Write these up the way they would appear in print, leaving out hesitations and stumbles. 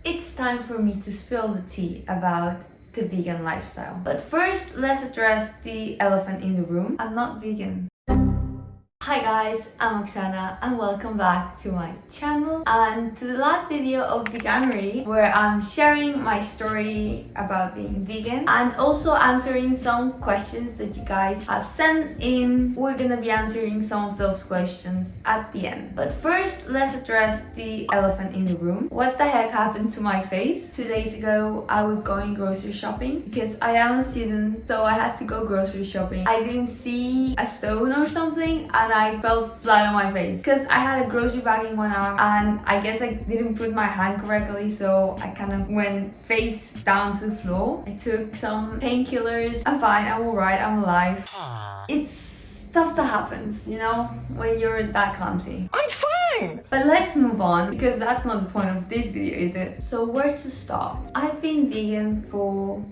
It's time for me to spill the tea about the vegan lifestyle. But first, let's address the elephant in the room. I'm not vegan. Hi guys, I'm Oksana and welcome back to my channel and to the last video of Veganuary, where I'm sharing my story about being vegan and also answering some questions that you guys have sent in. We're gonna be answering some of those questions at the end. But first, let's address the elephant in the room. What the heck happened to my face? 2 days ago, I was going grocery shopping because I am a student, so I had to go grocery shopping. I didn't see a stone or something and I fell flat on my face because I had a grocery bag in one arm and I guess I didn't put my hand correctly, so I kind of went face down to the floor. I took some painkillers. I'm fine, I'm alright, I'm alive. It's stuff that happens, you know, when you're that clumsy. I'm fine! But let's move on because that's not the point of this video, is it? So where to start? I've been vegan for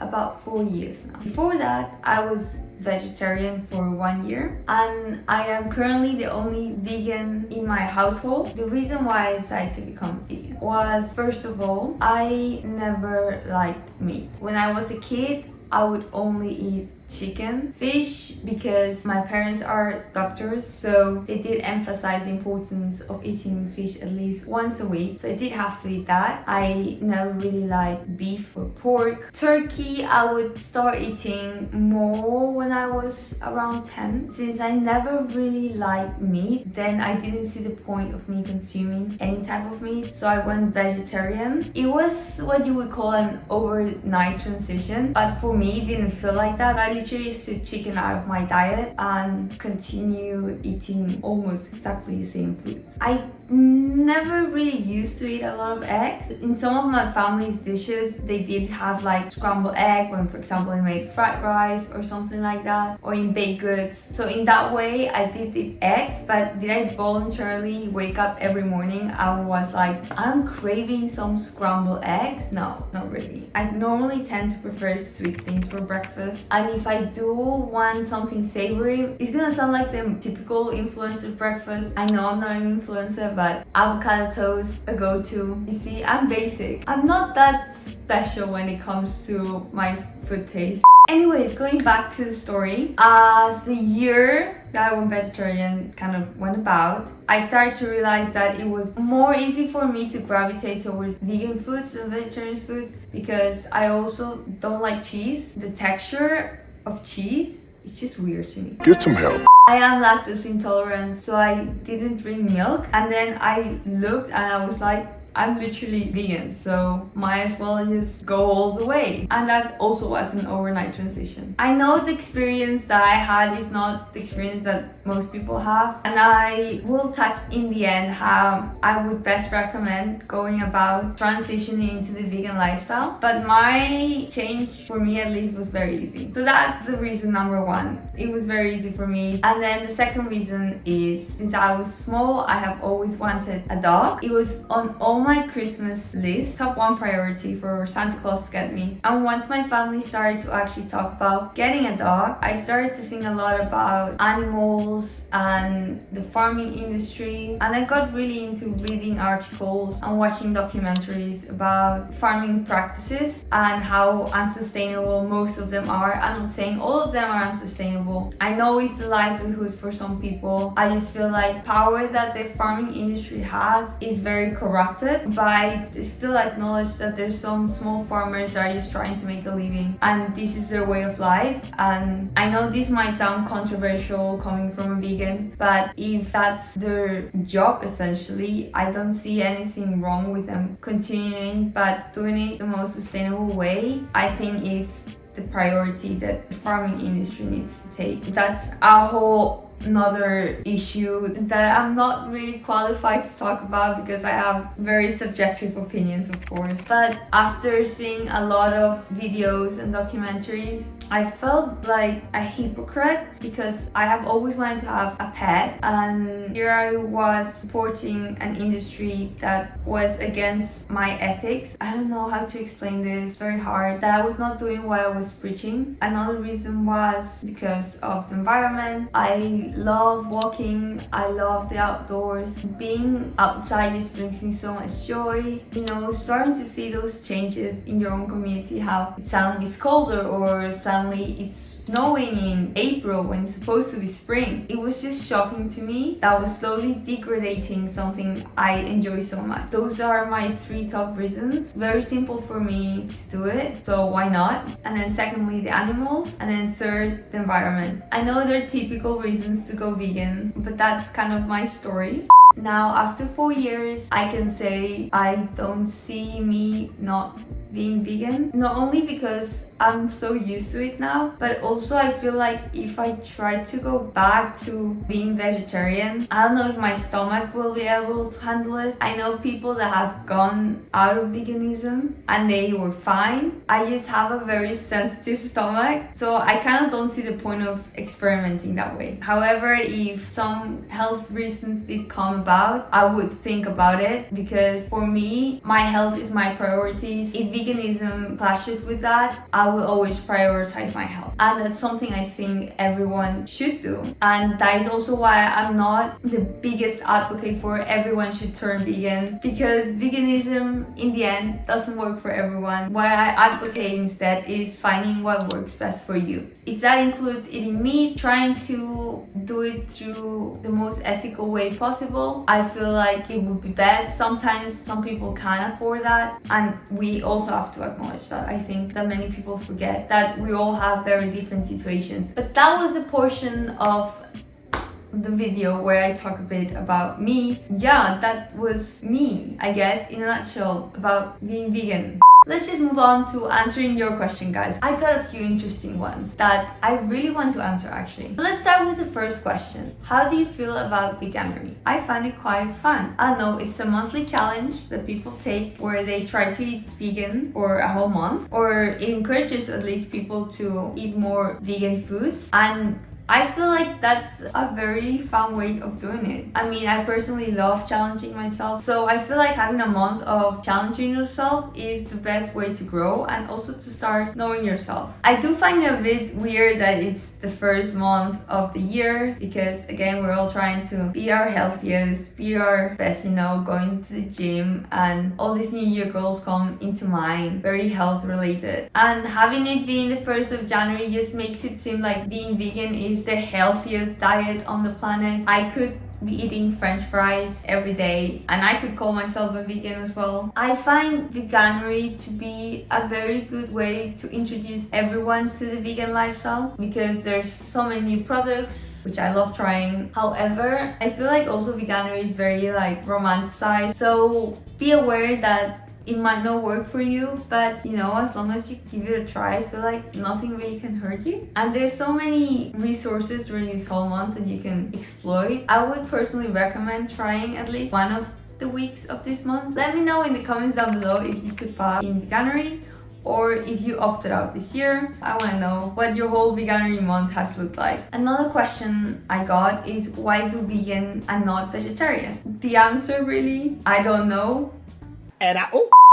about 4 years now. Before that, I was vegetarian for 1 year and I am currently the only vegan in my household. The reason why I decided to become vegan was, first of all, I never liked meat. When I was a kid, I would only eat chicken, fish, because my parents are doctors, so they did emphasize the importance of eating fish at least once a week, so I did have to eat that. I never really liked beef or pork. Turkey, I would start eating more when I was around 10. Since I never really liked meat, then I didn't see the point of me consuming any type of meat, so I went vegetarian. It was what you would call an overnight transition, but for me it didn't feel like that. I literally took chicken out of my diet and continued eating almost exactly the same foods. I never really used to eat a lot of eggs. In some of my family's dishes, they did have like scrambled egg when, for example, they made fried rice or something like that, or in baked goods. So in that way, I did eat eggs, but did I voluntarily wake up every morning? I was like, I'm craving some scrambled eggs? No, not really. I normally tend to prefer sweet things for breakfast, and if I do want something savory, it's gonna sound like the typical influencer breakfast. I know I'm not an influencer, but avocado toast, a go-to. You see, I'm basic. I'm not that special when it comes to my food taste. Anyways, going back to the story, as the year that I went vegetarian kind of went about, I started to realize that it was more easy for me to gravitate towards vegan foods than vegetarian food, because I also don't like cheese. The texture of cheese, it's just weird to me. Get some help. I am lactose intolerant, so I didn't drink milk, and then I looked and I was like, I'm literally vegan, so might as well just go all the way. And that also was an overnight transition. I know the experience that I had is not the experience that most people have, and I will touch in the end how I would best recommend going about transitioning into the vegan lifestyle. But my change, for me at least, was very easy. So that's the reason number one. It was very easy for me. And then the second reason is, since I was small, I have always wanted a dog. It was on all my Christmas list, top one priority for Santa Claus to get me. And once my family started to actually talk about getting a dog, I started to think a lot about animals and the farming industry, and I got really into reading articles and watching documentaries about farming practices and how unsustainable most of them are. I'm not saying all of them are unsustainable. I know it's the livelihood for some people. I just feel like power that the farming industry has is very corrupted, but I still acknowledge that there's some small farmers that are just trying to make a living and this is their way of life. And I know this might sound controversial coming from a vegan, but if that's their job essentially, I don't see anything wrong with them continuing, but doing it the most sustainable way, I think, is the priority that the farming industry needs to take. That's a whole another issue that I'm not really qualified to talk about because I have very subjective opinions, of course. But after seeing a lot of videos and documentaries, I felt like a hypocrite because I have always wanted to have a pet, and here I was supporting an industry that was against my ethics. I don't know how to explain this, it's very hard, that I was not doing what I was preaching. Another reason was because of the environment. I love walking, I love the outdoors. Being outside just brings me so much joy. You know, starting to see those changes in your own community, how it suddenly is colder or suddenly it's snowing in April when it's supposed to be spring. It was just shocking to me. That was slowly degrading something I enjoy so much. Those are my 3 top reasons. Very simple for me to do it, so why not? And then secondly, the animals, and then third, the environment. I know they're typical reasons to go vegan, but that's kind of my story. Now, after 4 years, I can say I don't see me not being vegan. Not only because I'm so used to it now, but also I feel like if I try to go back to being vegetarian, I don't know if my stomach will be able to handle it. I know people that have gone out of veganism and they were fine. I just have a very sensitive stomach, so I kind of don't see the point of experimenting that way. However, if some health reasons did come about, I would think about it, because for me, my health is my priorities. If veganism clashes with that, I will always prioritize my health, and that's something I think everyone should do. And that is also why I'm not the biggest advocate for everyone should turn vegan, because veganism in the end doesn't work for everyone. What I advocate instead is finding what works best for you. If that includes eating meat, trying to do it through the most ethical way possible, I feel like it would be best. Sometimes some people can't afford that, and we also have to acknowledge that. I think that many people forget that we all have very different situations. But that was a portion of the video where I talk a bit about me. Yeah, that was me, I guess, in a nutshell, about being vegan. Let's just move on to answering your question, guys. I got a few interesting ones that I really want to answer, actually. Let's start with the first question. How do you feel about veganuary? I find it quite fun. I know it's a monthly challenge that people take where they try to eat vegan for a whole month, or it encourages at least people to eat more vegan foods, and I feel like that's a very fun way of doing it. I mean, I personally love challenging myself, so I feel like having a month of challenging yourself is the best way to grow and also to start knowing yourself. I do find it a bit weird that it's the first month of the year, because again, we're all trying to be our healthiest, be our best, you know, going to the gym, and all these New Year goals come into mind, very health related. And having it being the 1st of January just makes it seem like being vegan is the healthiest diet on the planet. I could be eating french fries every day and I could call myself a vegan as well. I find veganuary to be a very good way to introduce everyone to the vegan lifestyle, because there's so many new products which I love trying. However, I feel like also veganuary is very like romanticized, so be aware that it might not work for you, but you know, as long as you give it a try, I feel like nothing really can hurt you. And there's so many resources during this whole month that you can exploit. I would personally recommend trying at least one of the weeks of this month. Let me know in the comments down below if you took part in veganuary or if you opted out this year. I want to know what your whole veganuary month has looked like. Another question I got is, why do vegan and not vegetarian? The answer really, I don't know.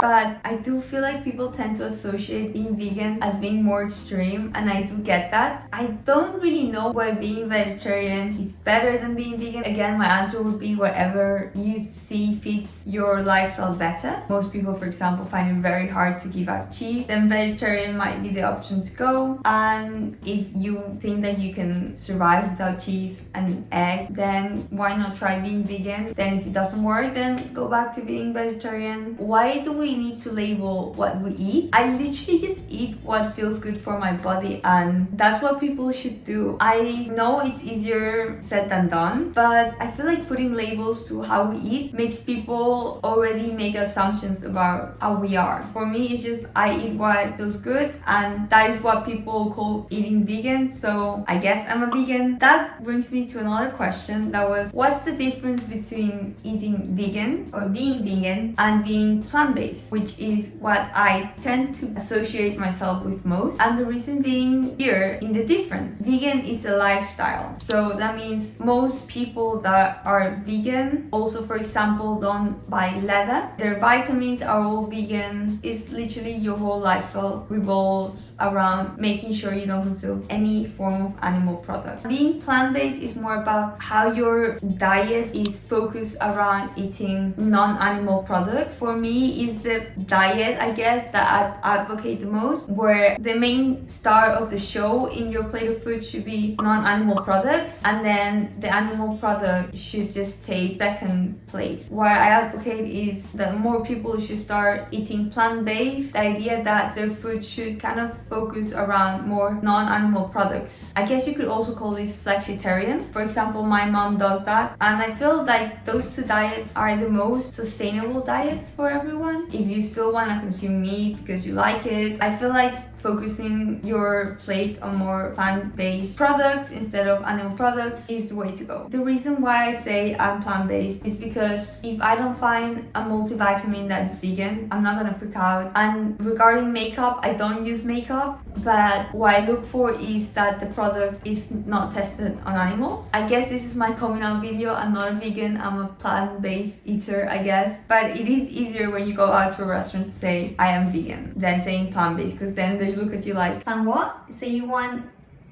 But I do feel like people tend to associate being vegan as being more extreme, and I do get that. I don't really know why being vegetarian is better than being vegan. Again, my answer would be whatever you see fits your lifestyle better. Most people, for example, find it very hard to give up cheese, then vegetarian might be the option to go. And if you think that you can survive without cheese and egg, then why not try being vegan? Then if it doesn't work, then go back to being vegetarian. Why do we need to label what we eat? I literally just eat what feels good for my body, and that's what people should do. I know it's easier said than done, but I feel like putting labels to how we eat makes people already make assumptions about how we are. For me, it's just I eat what feels good, and that is what people call eating vegan, so I guess I'm a vegan. That brings me to another question that was, what's the difference between eating vegan or being vegan and being plant-based? plant-based, which is what I tend to associate myself with most. And the reason being here in the difference. Vegan is a lifestyle. So that means most people that are vegan also, for example, don't buy leather. Their vitamins are all vegan. It's literally your whole lifestyle revolves around making sure you don't consume any form of animal product. Being plant-based is more about how your diet is focused around eating non-animal products. For me, is the diet, I guess, that I advocate the most, where the main star of the show in your plate of food should be non-animal products, and then the animal product should just take second place. What I advocate is that more people should start eating plant-based. The idea that their food should kind of focus around more non-animal products. I guess you could also call this flexitarian. For example, my mom does that, and I feel like those two diets are the most sustainable diets for everyone. If you still want to consume meat because you like it, I feel like focusing your plate on more plant-based products instead of animal products is the way to go. The reason why I say I'm plant-based is because if I don't find a multivitamin that is vegan, I'm not gonna freak out. And regarding makeup, I don't use makeup, but what I look for is that the product is not tested on animals. I guess this is my coming out video. I'm not a vegan, I'm a plant-based eater, I guess. But it is easier when you go out to a restaurant to say I am vegan than saying plant-based, because then they look at you like, and what? So you want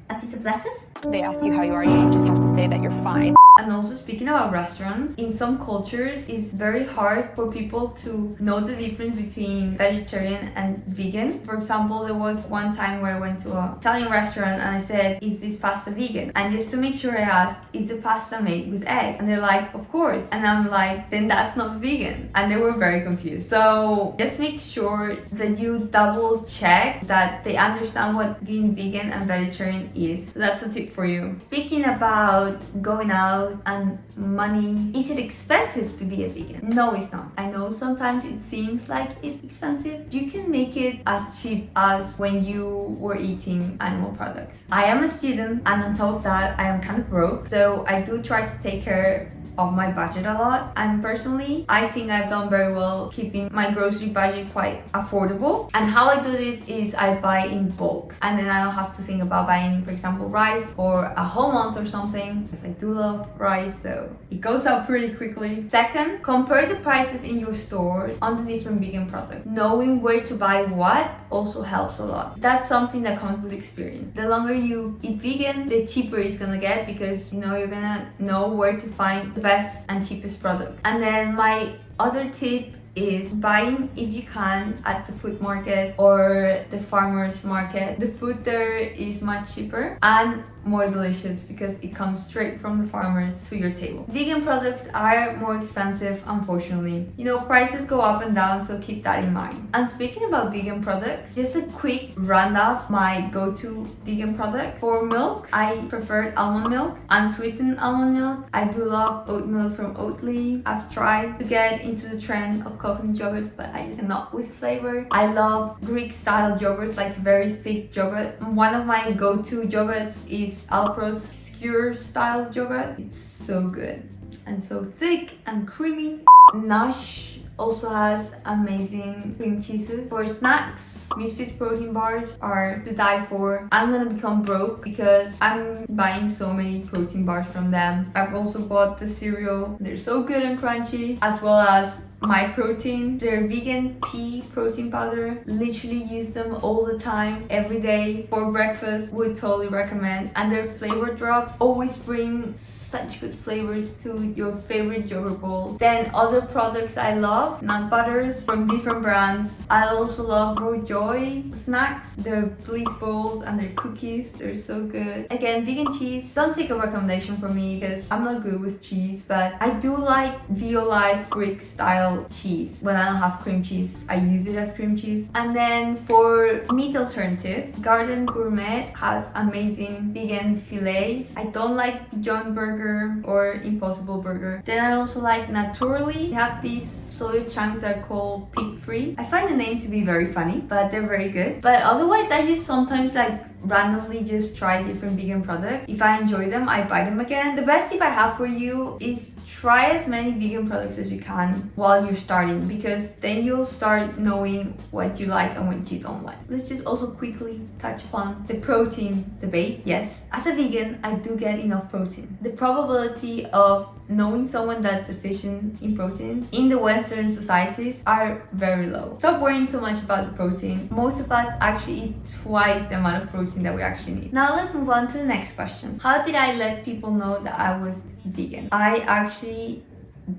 a piece of lettuce? They ask you how you are, you just have to say that you're fine. And also, speaking about restaurants, in some cultures it's very hard for people to know the difference between vegetarian and vegan. For example, there was one time where I went to an Italian restaurant and I said, is this pasta vegan? And just to make sure I asked, is the pasta made with egg? And they're like, of course. And I'm like, then that's not vegan. And they were very confused. So just make sure that you double check that they understand what being vegan and vegetarian is. So that's a tip for you. Speaking about going out and money, is it expensive to be a vegan? No, it's not. I know sometimes it seems like it's expensive. You can make it as cheap as when you were eating animal products. I am a student, and on top of that, I am kind of broke, so I do try to take care of my budget a lot. And personally, I think I've done very well keeping my grocery budget quite affordable. And how I do this is I buy in bulk, and then I don't have to think about buying, for example, rice for a whole month or something, because I do love rice, so it goes up pretty quickly. Second, compare the prices in your store on the different vegan products. Knowing where to buy what also helps a lot. That's something that comes with experience. The longer you eat vegan, the cheaper it's gonna get, because you're gonna know where to find the best and cheapest product. And then my other tip is buying, if you can, at the food market or the farmer's market. The food there is much cheaper and more delicious because it comes straight from the farmers to your table. Vegan products are more expensive, unfortunately. Prices go up and down, so keep that in mind. And speaking about vegan products, just a quick roundup, my go-to vegan product. For milk, I prefer almond milk, unsweetened almond milk. I do love oat milk from Oatly. I've tried to get into the trend of coconut yogurt, but I just cannot with flavor. I love Greek style yogurts, like very thick yogurt. One of my go-to yogurts is Alpro's skewer style yogurt. It's so good and so thick and creamy. Nosh also has amazing cream cheeses. For snacks, Misfits protein bars are to die for. I'm gonna become broke because I'm buying so many protein bars from them. I've also bought the cereal. They're so good and crunchy, as well as My Protein, their vegan pea protein powder. Literally use them all the time, every day for breakfast. Would totally recommend. And their flavor drops always bring such good flavors to your favorite yogurt bowls. Then other products I love, nut butters from different brands. I also love Raw Joy snacks, their bliss bowls and their cookies. They're so good. Again, vegan cheese. Don't take a recommendation from me because I'm not good with cheese, but I do like Violife Greek style cheese. When I don't have cream cheese, I use it as cream cheese. And then for meat alternative, Garden Gourmet has amazing vegan fillets. I don't like Beyond Burger or Impossible Burger. Then I also like Naturally. They have these soy chunks are called pig-free. I find the name to be very funny, but they're very good. But otherwise, I just sometimes randomly just try different vegan products. If I enjoy them, I buy them again. The best tip I have for you is try as many vegan products as you can while you're starting, because then you'll start knowing what you like and what you don't like. Let's just also quickly touch upon the protein debate. Yes, as a vegan, I do get enough protein. The probability of knowing someone that's deficient in protein in the Western societies are very low. Stop worrying so much about the protein. Most of us actually eat twice the amount of protein that we actually need. Now let's move on to the next question. How did I let people know that I was vegan? I actually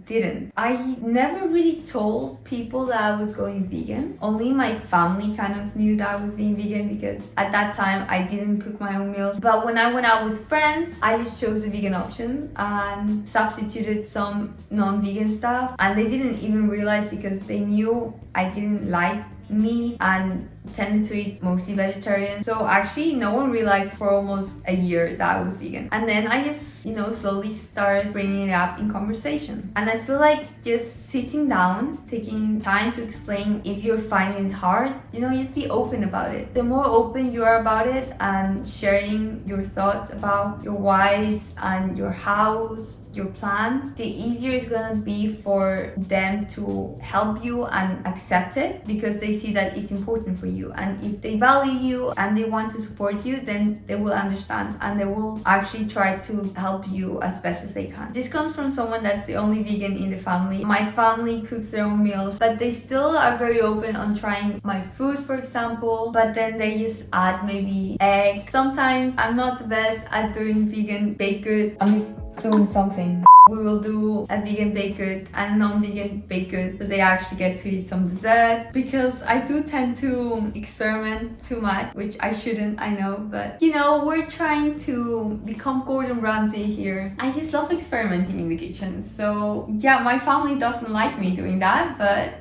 didn't. I never really told people that I was going vegan. Only my family kind of knew that I was being vegan, because at that time I didn't cook my own meals. But when I went out with friends, I just chose the vegan option and substituted some non-vegan stuff, and they didn't even realize, because they knew I didn't like meat and tended to eat mostly vegetarian. So actually no one realized for almost a year that I was vegan. And then I just, slowly started bringing it up in conversation. And I feel like just sitting down, taking time to explain if you're finding it hard, just be open about it. The more open you are about it and sharing your thoughts about your whys and your hows, your plan, the easier it's gonna be for them to help you and accept it, because they see that it's important for you. And if they value you and they want to support you, then they will understand and they will actually try to help you as best as they can. This comes from someone that's the only vegan in the family. My family cooks their own meals, but they still are very open on trying my food, for example, but then they just add maybe egg. Sometimes I'm not the best at doing vegan baked goods. I'm just doing something. We will do a vegan baked good and a non-vegan baked good, so they actually get to eat some dessert, because I do tend to experiment too much, which I shouldn't, I know, but we're trying to become Gordon Ramsay here. I just love experimenting in the kitchen. So yeah, my family doesn't like me doing that, but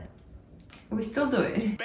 we still do it.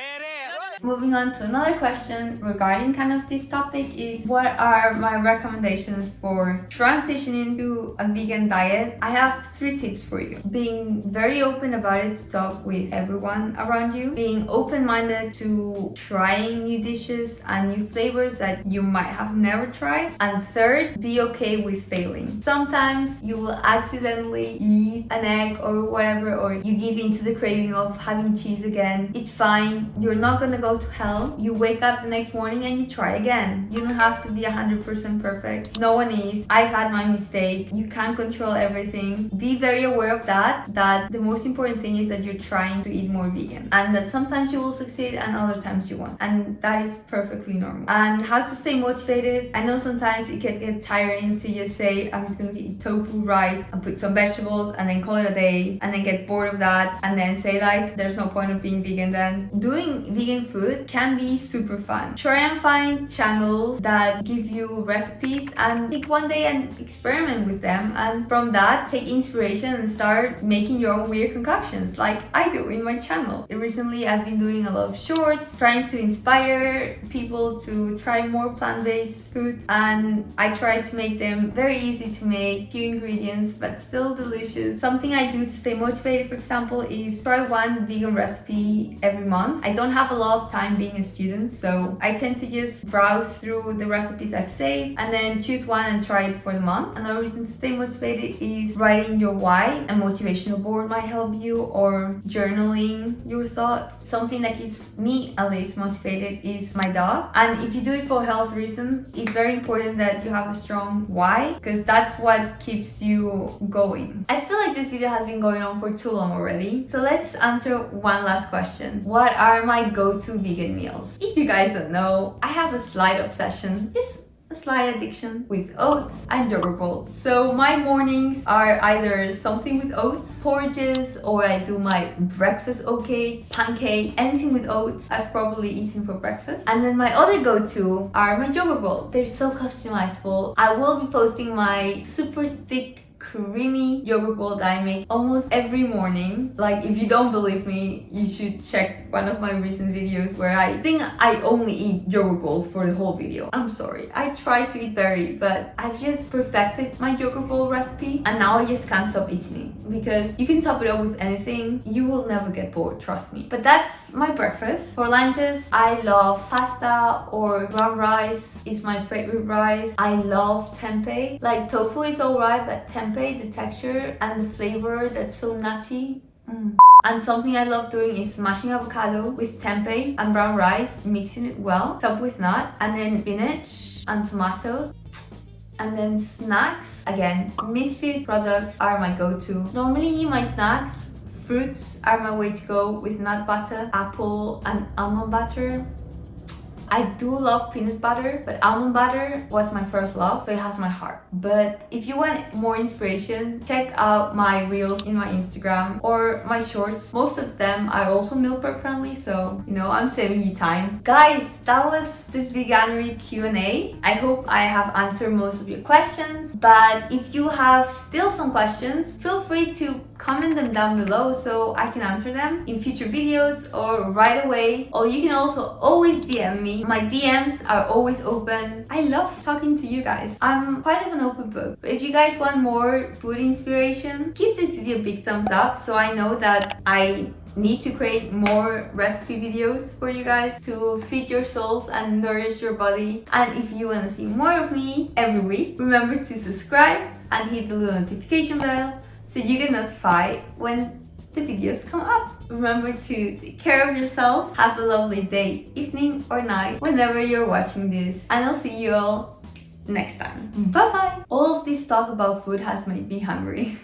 Moving on to another question regarding kind of this topic is, what are my recommendations for transitioning to a vegan diet? I have 3 tips for you. Being very open about it to talk with everyone around you. Being open-minded to trying new dishes and new flavors that you might have never tried. And third, be okay with failing. Sometimes you will accidentally eat an egg or whatever, or you give into the craving of having cheese again. It's fine. You're not gonna go to hell. You wake up the next morning and you try again. You don't have to be 100% perfect. No one is. I've had my mistakes. You can't control everything. Be very aware of that the most important thing is that you're trying to eat more vegan, and that sometimes you will succeed and other times you won't, and that is perfectly normal. And how to stay motivated. I know sometimes it can get tiring to just say, I'm just gonna eat tofu, rice, and put some vegetables and then call it a day, and then get bored of that and then say there's no point of being vegan then. Doing vegan food can be super fun. Try and find channels that give you recipes and take one day and experiment with them, and from that take inspiration and start making your own weird concoctions like I do in my channel. Recently I've been doing a lot of shorts trying to inspire people to try more plant-based foods, and I try to make them very easy to make, few ingredients but still delicious. Something I do to stay motivated, for example, is try one vegan recipe every month. I don't have a lot of time being a student, so I tend to just browse through the recipes I've saved and then choose one and try it for the month. Another reason to stay motivated is writing your why. A motivational board might help you, or journaling your thoughts. Something that keeps me at least motivated is my dog, and if you do it for health reasons, it's very important that you have a strong why, because that's what keeps you going. I feel like this video has been going on for too long already, so let's answer one last question. What are my go-to vegan meals? If you guys don't know, I have a slight obsession, just a slight addiction with oats and yogurt bowls. So my mornings are either something with oats, porridges, or I do my breakfast oatcake, pancake, anything with oats I've probably eaten for breakfast. And then my other go-to are my yogurt bowls. They're so customizable. I will be posting my super thick creamy yogurt bowl that I make almost every morning. Like, if you don't believe me, you should check one of my recent videos where I think I only eat yogurt bowls for the whole video. I'm sorry, I try to eat varied, but I've just perfected my yogurt bowl recipe and now I just can't stop eating it because you can top it up with anything. You will never get bored, trust me. But that's my breakfast. For lunches, I love pasta or brown rice is my favorite rice. I love tempeh. Like, tofu is alright, but tempeh, the texture and the flavor, that's so nutty. And something I love doing is smashing avocado with tempeh and brown rice, mixing it well, topped with nuts, and then spinach and tomatoes. And then snacks, again, Misfit products are my go-to. Normally my snacks, fruits are my way to go with nut butter, apple and almond butter. I do love peanut butter, but almond butter was my first love, so it has my heart. But if you want more inspiration, check out my reels in my Instagram or my shorts. Most of them are also meal prep friendly, so you know, I'm saving you time. Guys, that was the Veganuary Q&A. I hope I have answered most of your questions, but if you have still some questions, feel free to comment them down below so I can answer them in future videos or right away. Or you can also always DM me. My DMs are always open. I love talking to you guys. I'm quite of an open book. But if you guys want more food inspiration, give this video a big thumbs up so I know that I need to create more recipe videos for you guys to feed your souls and nourish your body. And if you want to see more of me every week, remember to subscribe and hit the little notification bell so you get notified when the videos come up. Remember to take care of yourself. Have a lovely day, evening or night whenever you're watching this. And I'll see you all next time. Bye bye! All of this talk about food has made me hungry.